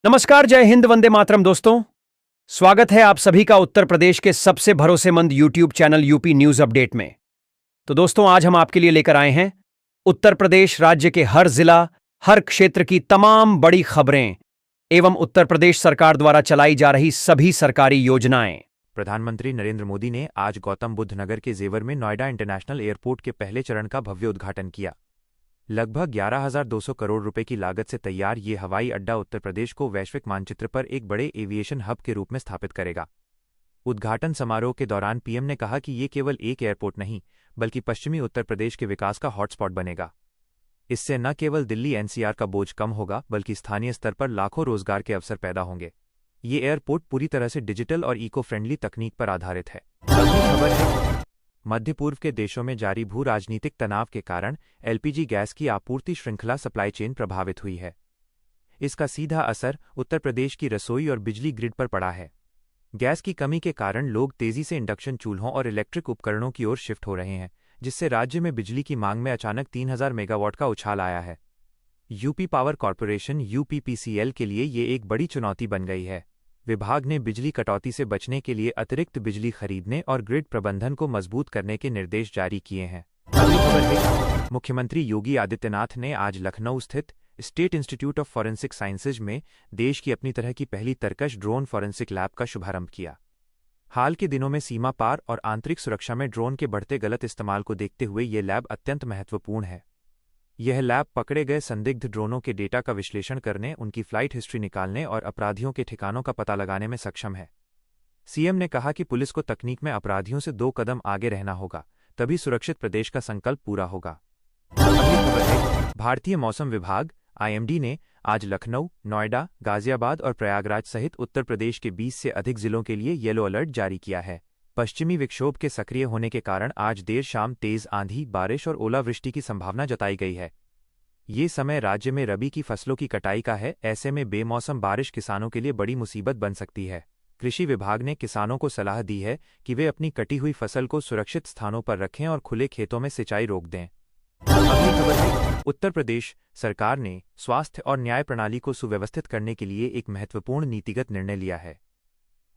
नमस्कार, जय हिंद, वंदे मातरम दोस्तों। स्वागत है आप सभी का उत्तर प्रदेश के सबसे भरोसेमंद YouTube channel UP news update में। तो दोस्तों, आज हम आपके लिए लेकर आए हैं उत्तर प्रदेश राज्य के हर जिला, हर क्षेत्र की तमाम बड़ी खबरें एवं उत्तर प्रदेश सरकार द्वारा चलाई जा रही सभी सरकारी योजनाएं। प्रधानमंत्री नरेंद्र मोदी ने आज गौतम बुद्ध नगर के जेवर में नोएडा इंटरनेशनल एयरपोर्ट के पहले चरण का भव्य उद्घाटन किया। लगभग 11,200 करोड़ रुपए की लागत से तैयार ये हवाई अड्डा उत्तर प्रदेश को वैश्विक मानचित्र पर एक बड़े एविएशन हब के रूप में स्थापित करेगा। उद्घाटन समारोह के दौरान पीएम ने कहा कि ये केवल एक एयरपोर्ट नहीं, बल्कि पश्चिमी उत्तर प्रदेश के विकास का हॉटस्पॉट बनेगा। इससे न केवल दिल्ली एनसीआर का बोझ कम होगा, बल्कि स्थानीय स्तर पर लाखों रोजगार के अवसर पैदा होंगे। ये एयरपोर्ट पूरी तरह से डिजिटल और इको फ्रेंडली तकनीक पर आधारित है। अगली खबर है, मध्य पूर्व के देशों में जारी भू राजनीतिक तनाव के कारण एलपीजी गैस की आपूर्ति श्रृंखला सप्लाई चेन प्रभावित हुई है। इसका सीधा असर उत्तर प्रदेश की रसोई और बिजली ग्रिड पर पड़ा है। गैस की कमी के कारण लोग तेजी से इंडक्शन चूल्हों और इलेक्ट्रिक उपकरणों की ओर शिफ्ट हो रहे हैं, जिससे राज्य में बिजली की मांग में अचानक 3,000 मेगावाट का उछाल आया है। यूपी पावर कॉर्पोरेशन यूपीपीसीएल के लिए ये एक बड़ी चुनौती बन गई है। विभाग ने बिजली कटौती से बचने के लिए अतिरिक्त बिजली खरीदने और ग्रिड प्रबंधन को मजबूत करने के निर्देश जारी किए हैं। अगली खबर है, मुख्यमंत्री योगी आदित्यनाथ ने आज लखनऊ स्थित state institute of forensic sciences में देश की अपनी तरह की पहली तरकश ड्रोन फॉरेंसिक लैब का शुभारंभ किया। हाल के दिनों में सीमा पार और आंतरिक सुरक्षा में ड्रोन के बढ़ते गलत इस्तेमाल को देखते हुए ये लैब अत्यंत महत्वपूर्ण है। यह लैब पकड़े गए संदिग्ध ड्रोनों के डेटा का विश्लेषण करने, उनकी फ्लाइट हिस्ट्री निकालने और अपराधियों के ठिकानों का पता लगाने में सक्षम है। सीएम ने कहा कि पुलिस को तकनीक में अपराधियों से 2 कदम आगे रहना होगा, तभी सुरक्षित प्रदेश का संकल्प पूरा होगा। अगली खबर है, भारतीय मौसम विभाग आईएमडी ने आज लखनऊ, नोएडा, गाजियाबाद और प्रयागराज सहित उत्तर प्रदेश के 20 से अधिक जिलों के लिए येलो अलर्ट जारी किया है। पश्चिमी विक्षोभ के सक्रिय होने के कारण आज देर शाम तेज आंधी, बारिश और ओलावृष्टि की संभावना जताई गई है। ये समय राज्य में रबी की फसलों की कटाई का है। ऐसे में बेमौसम बारिश किसानों के लिए बड़ी मुसीबत बन सकती है। कृषि विभाग ने किसानों को सलाह दी है कि वे अपनी कटी हुई फसल को सुरक्षित स्थानों पर रखें और खुले खेतों में सिंचाई रोक दें। अगली खबर है, उत्तर प्रदेश सरकार ने स्वास्थ्य और न्याय प्रणाली को सुव्यवस्थित करने के लिए एक महत्वपूर्ण नीतिगत निर्णय लिया है।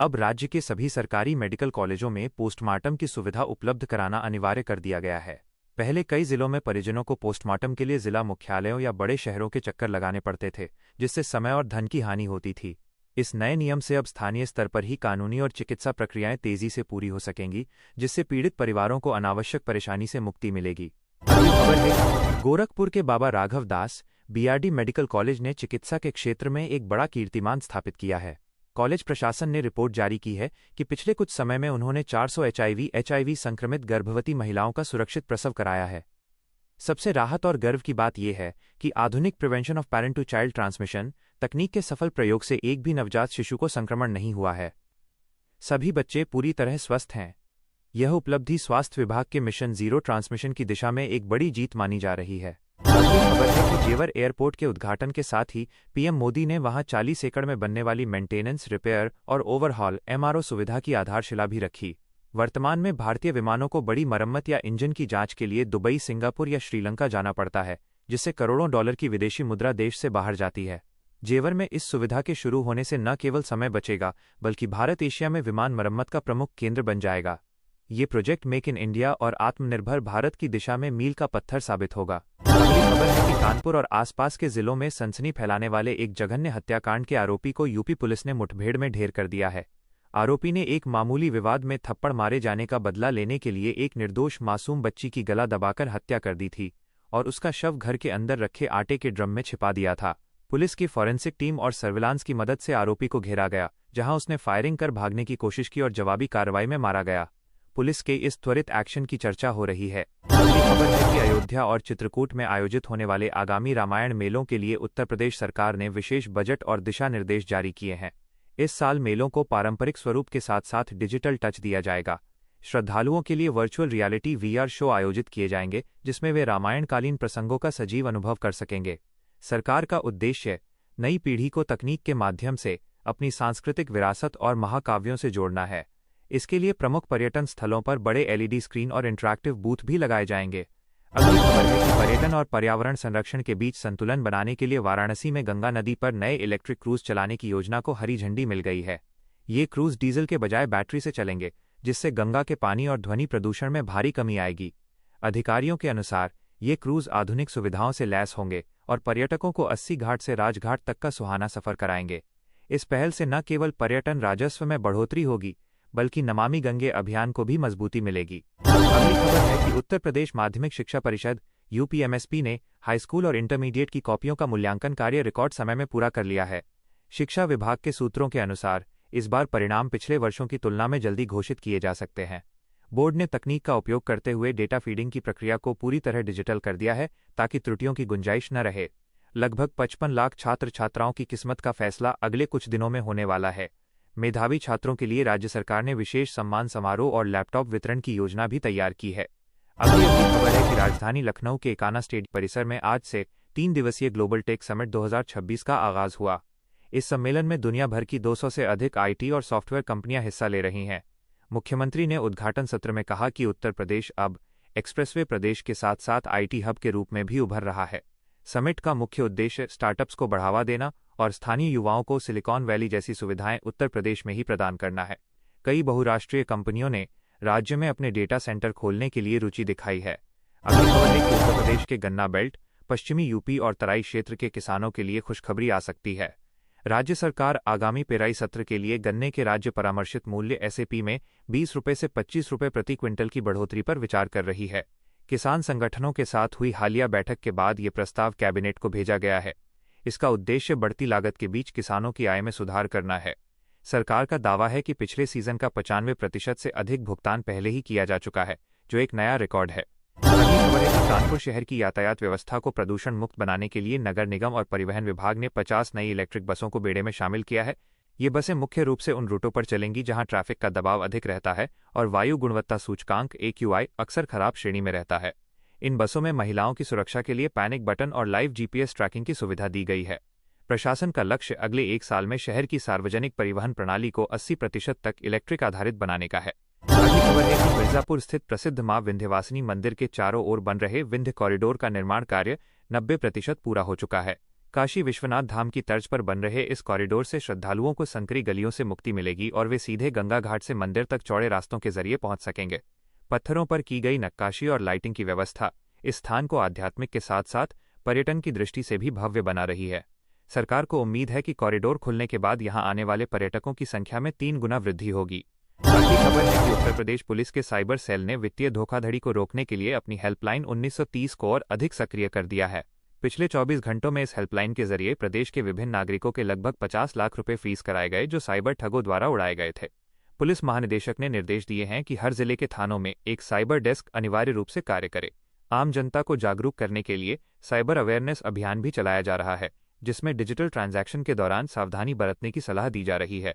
अब राज्य के सभी सरकारी मेडिकल कॉलेजों में पोस्टमार्टम की सुविधा उपलब्ध कराना अनिवार्य कर दिया गया है। पहले कई जिलों में परिजनों को पोस्टमार्टम के लिए जिला मुख्यालयों या बड़े शहरों के चक्कर लगाने पड़ते थे, जिससे समय और धन की हानि होती थी। इस नए नियम से अब स्थानीय स्तर पर ही कानूनी और चिकित्सा प्रक्रियाएं तेजी से पूरी हो सकेंगी, जिससे पीड़ित परिवारों को अनावश्यक परेशानी से मुक्ति मिलेगी। अगली खबर है, गोरखपुर के बाबा राघव दास बीआरडी मेडिकल कॉलेज ने चिकित्सा के क्षेत्र में एक बड़ा कीर्तिमान स्थापित किया है। कॉलेज प्रशासन ने रिपोर्ट जारी की है कि पिछले कुछ समय में उन्होंने 400 एचआईवी संक्रमित गर्भवती महिलाओं का सुरक्षित प्रसव कराया है। सबसे राहत और गर्व की बात यह है कि आधुनिक prevention of parent to child transmission तकनीक के सफल प्रयोग से एक भी नवजात शिशु को संक्रमण नहीं हुआ है। सभी बच्चे पूरी तरह स्वस्थ हैं। यह उपलब्धि स्वास्थ्य विभाग के मिशन जीरो ट्रांसमिशन की दिशा में एक बड़ी जीत मानी जा रही है। अगली खबर है कि जेवर एयरपोर्ट के उद्घाटन के साथ ही पीएम मोदी ने वहां 40 एकड़ में बनने वाली मेंटेनेंस, रिपेयर और ओवरहॉल एमआरओ सुविधा की आधारशिला भी रखी। वर्तमान में भारतीय विमानों को बड़ी मरम्मत या इंजन की जांच के लिए दुबई, सिंगापुर या श्रीलंका जाना पड़ता है, जिससे करोड़ों डॉलर की विदेशी मुद्रा देश से बाहर जाती है। जेवर में इस सुविधा के शुरू होने से न केवल समय बचेगा, बल्कि भारत एशिया में विमान मरम्मत का प्रमुख केंद्र बन जाएगा। ये प्रोजेक्ट मेक इन इंडिया और आत्मनिर्भर भारत की दिशा में मील का पत्थर साबित होगा। अगली खबर है कि कानपुर और आसपास के जिलों में सनसनी फैलाने वाले एक जघन्य हत्याकांड के आरोपी को यूपी पुलिस ने मुठभेड़ में ढेर कर दिया है। आरोपी ने एक मामूली विवाद में थप्पड़ मारे जाने का बदला लेने के लिए एक निर्दोष मासूम बच्ची की गला दबाकर हत्या कर दी थी और उसका शव घर के अंदर रखे आटे के ड्रम में छिपा दिया था। पुलिस की फॉरेंसिक टीम और सर्विलांस की मदद से आरोपी को घेरा गया, जहां उसने फायरिंग कर भागने की कोशिश की और जवाबी कार्रवाई में मारा गया। पुलिस के इस त्वरित एक्शन की चर्चा हो रही है। अगली खबर है कि अयोध्या और चित्रकूट में आयोजित होने वाले आगामी रामायण मेलों के लिए उत्तर प्रदेश सरकार ने विशेष बजट और दिशा निर्देश जारी किए हैं। इस साल मेलों को पारंपरिक स्वरूप के साथ साथ डिजिटल टच दिया जाएगा। श्रद्धालुओं के लिए वर्चुअल रियलिटी वीआर शो आयोजित किए जाएंगे, जिसमें वे रामायणकालीन प्रसंगों का सजीव अनुभव कर सकेंगे। सरकार का उद्देश्य नई पीढ़ी को तकनीक के माध्यम से अपनी सांस्कृतिक विरासत और महाकाव्यों से जोड़ना है। इसके लिए प्रमुख पर्यटन स्थलों पर बड़े एलईडी स्क्रीन और इंटरैक्टिव बूथ भी लगाए जाएंगे। अगली खबर है कि पर्यटन और पर्यावरण संरक्षण के बीच संतुलन बनाने के लिए वाराणसी में गंगा नदी पर नए इलेक्ट्रिक क्रूज चलाने की योजना को हरी झंडी मिल गई है। ये क्रूज डीजल के बजाय बैटरी से चलेंगे, जिससे गंगा के पानी और ध्वनि प्रदूषण में भारी कमी आएगी। अधिकारियों के अनुसार ये क्रूज आधुनिक सुविधाओं से लैस होंगे और पर्यटकों को 80 घाट से राजघाट तक का सुहाना सफर कराएंगे। इस पहल से न केवल पर्यटन राजस्व में बढ़ोतरी होगी, बल्कि नमामि गंगे अभियान को भी मजबूती मिलेगी। अगली खबर है कि उत्तर प्रदेश माध्यमिक शिक्षा परिषद यूपीएमएसपी ने हाईस्कूल और इंटरमीडिएट की कॉपियों का मूल्यांकन कार्य रिकॉर्ड समय में पूरा कर लिया है। शिक्षा विभाग के सूत्रों के अनुसार इस बार परिणाम पिछले वर्षों की तुलना में जल्दी घोषित किए जा सकते हैं। बोर्ड ने तकनीक का उपयोग करते हुए डेटा फीडिंग की प्रक्रिया को पूरी तरह डिजिटल कर दिया है, ताकि त्रुटियों की गुंजाइश न रहे। लगभग 55 लाख छात्र छात्राओं की किस्मत का फैसला अगले कुछ दिनों में होने वाला है। मेधावी छात्रों के लिए राज्य सरकार ने विशेष सम्मान समारोह और लैपटॉप वितरण की योजना भी तैयार की है। अगली खबर है कि राजधानी लखनऊ के एकाना स्टेडियम परिसर में आज से 3 दिवसीय ग्लोबल टेक समिट 2026 का आगाज हुआ। इस सम्मेलन में दुनिया भर की 200 से अधिक आईटी और सॉफ्टवेयर कंपनियां हिस्सा ले रही हैं। मुख्यमंत्री ने उद्घाटन सत्र में कहा कि उत्तर प्रदेश अब एक्सप्रेसवे प्रदेश के साथ साथ आईटी हब के रूप में भी उभर रहा है। समिट का मुख्य उद्देश्य स्टार्टअप्स को बढ़ावा देना और स्थानीय युवाओं को सिलिकॉन वैली जैसी सुविधाएं उत्तर प्रदेश में ही प्रदान करना है। कई बहुराष्ट्रीय कंपनियों ने राज्य में अपने डेटा सेंटर खोलने के लिए रुचि दिखाई है। अगली खबर है कि उत्तर प्रदेश के गन्ना बेल्ट, पश्चिमी यूपी और तराई क्षेत्र के किसानों के लिए खुशखबरी आ सकती है। राज्य सरकार आगामी पेराई सत्र के लिए गन्ने के राज्य परामर्शित मूल्य एसएपी में 20 रुपये से 25 रुपये प्रति क्विंटल की बढ़ोतरी पर विचार कर रही है। किसान संगठनों के साथ हुई हालिया बैठक के बाद ये प्रस्ताव कैबिनेट को भेजा गया है। इसका उद्देश्य बढ़ती लागत के बीच किसानों की आय में सुधार करना है। सरकार का दावा है कि पिछले सीजन का 95% से अधिक भुगतान पहले ही किया जा चुका है, जो एक नया रिकॉर्ड है। अगली खबर है कि कानपुर शहर की यातायात व्यवस्था को प्रदूषण मुक्त बनाने के लिए नगर निगम और परिवहन विभाग ने 50 नई इलेक्ट्रिक बसों को बेड़े में शामिल किया है। ये बसें मुख्य रूप से उन रूटों पर चलेंगी जहां ट्रैफिक का दबाव अधिक रहता है और वायु गुणवत्ता सूचकांक AQI अक्सर खराब श्रेणी में रहता है। इन बसों में महिलाओं की सुरक्षा के लिए पैनिक बटन और लाइव GPS ट्रैकिंग की सुविधा दी गई है। प्रशासन का लक्ष्य अगले 1 साल में शहर की सार्वजनिक परिवहन प्रणाली को 80% तक इलेक्ट्रिक आधारित बनाने का है। अगली खबर है कि मिर्जापुर स्थित प्रसिद्ध मां विंध्यवासिनी मंदिर के चारों ओर बन रहे विंध्य कॉरिडोर का निर्माण कार्य 90% पूरा हो चुका है। काशी विश्वनाथ धाम की तर्ज पर बन रहे इस कॉरिडोर से श्रद्धालुओं को संकरी गलियों से मुक्ति मिलेगी और वे सीधे गंगा घाट से मंदिर तक चौड़े रास्तों के जरिए पहुंच सकेंगे। पत्थरों पर की गई नक्काशी और लाइटिंग की व्यवस्था इस स्थान को आध्यात्मिक के साथ साथ पर्यटन की दृष्टि से भी भव्य बना रही है। सरकार को उम्मीद है कि कॉरिडोर खुलने के बाद यहां आने वाले पर्यटकों की संख्या में 3 गुना वृद्धि होगी। अगली खबर है कि उत्तर प्रदेश पुलिस के साइबर सेल ने वित्तीय धोखाधड़ी को रोकने के लिए अपनी हेल्पलाइन 1930 को और अधिक सक्रिय कर दिया है। पिछले 24 घंटों में इस हेल्पलाइन के जरिए प्रदेश के विभिन्न नागरिकों के लगभग 50 लाख रुपए फ्रीज कराए गए, जो साइबर ठगों द्वारा उड़ाए गए थे। पुलिस महानिदेशक ने निर्देश दिए हैं कि हर जिले के थानों में एक साइबर डेस्क अनिवार्य रूप से कार्य करे। आम जनता को जागरूक करने के लिए साइबर अवेयरनेस अभियान भी चलाया जा रहा है, जिसमें डिजिटल ट्रांजैक्शन के दौरान सावधानी बरतने की सलाह दी जा रही है।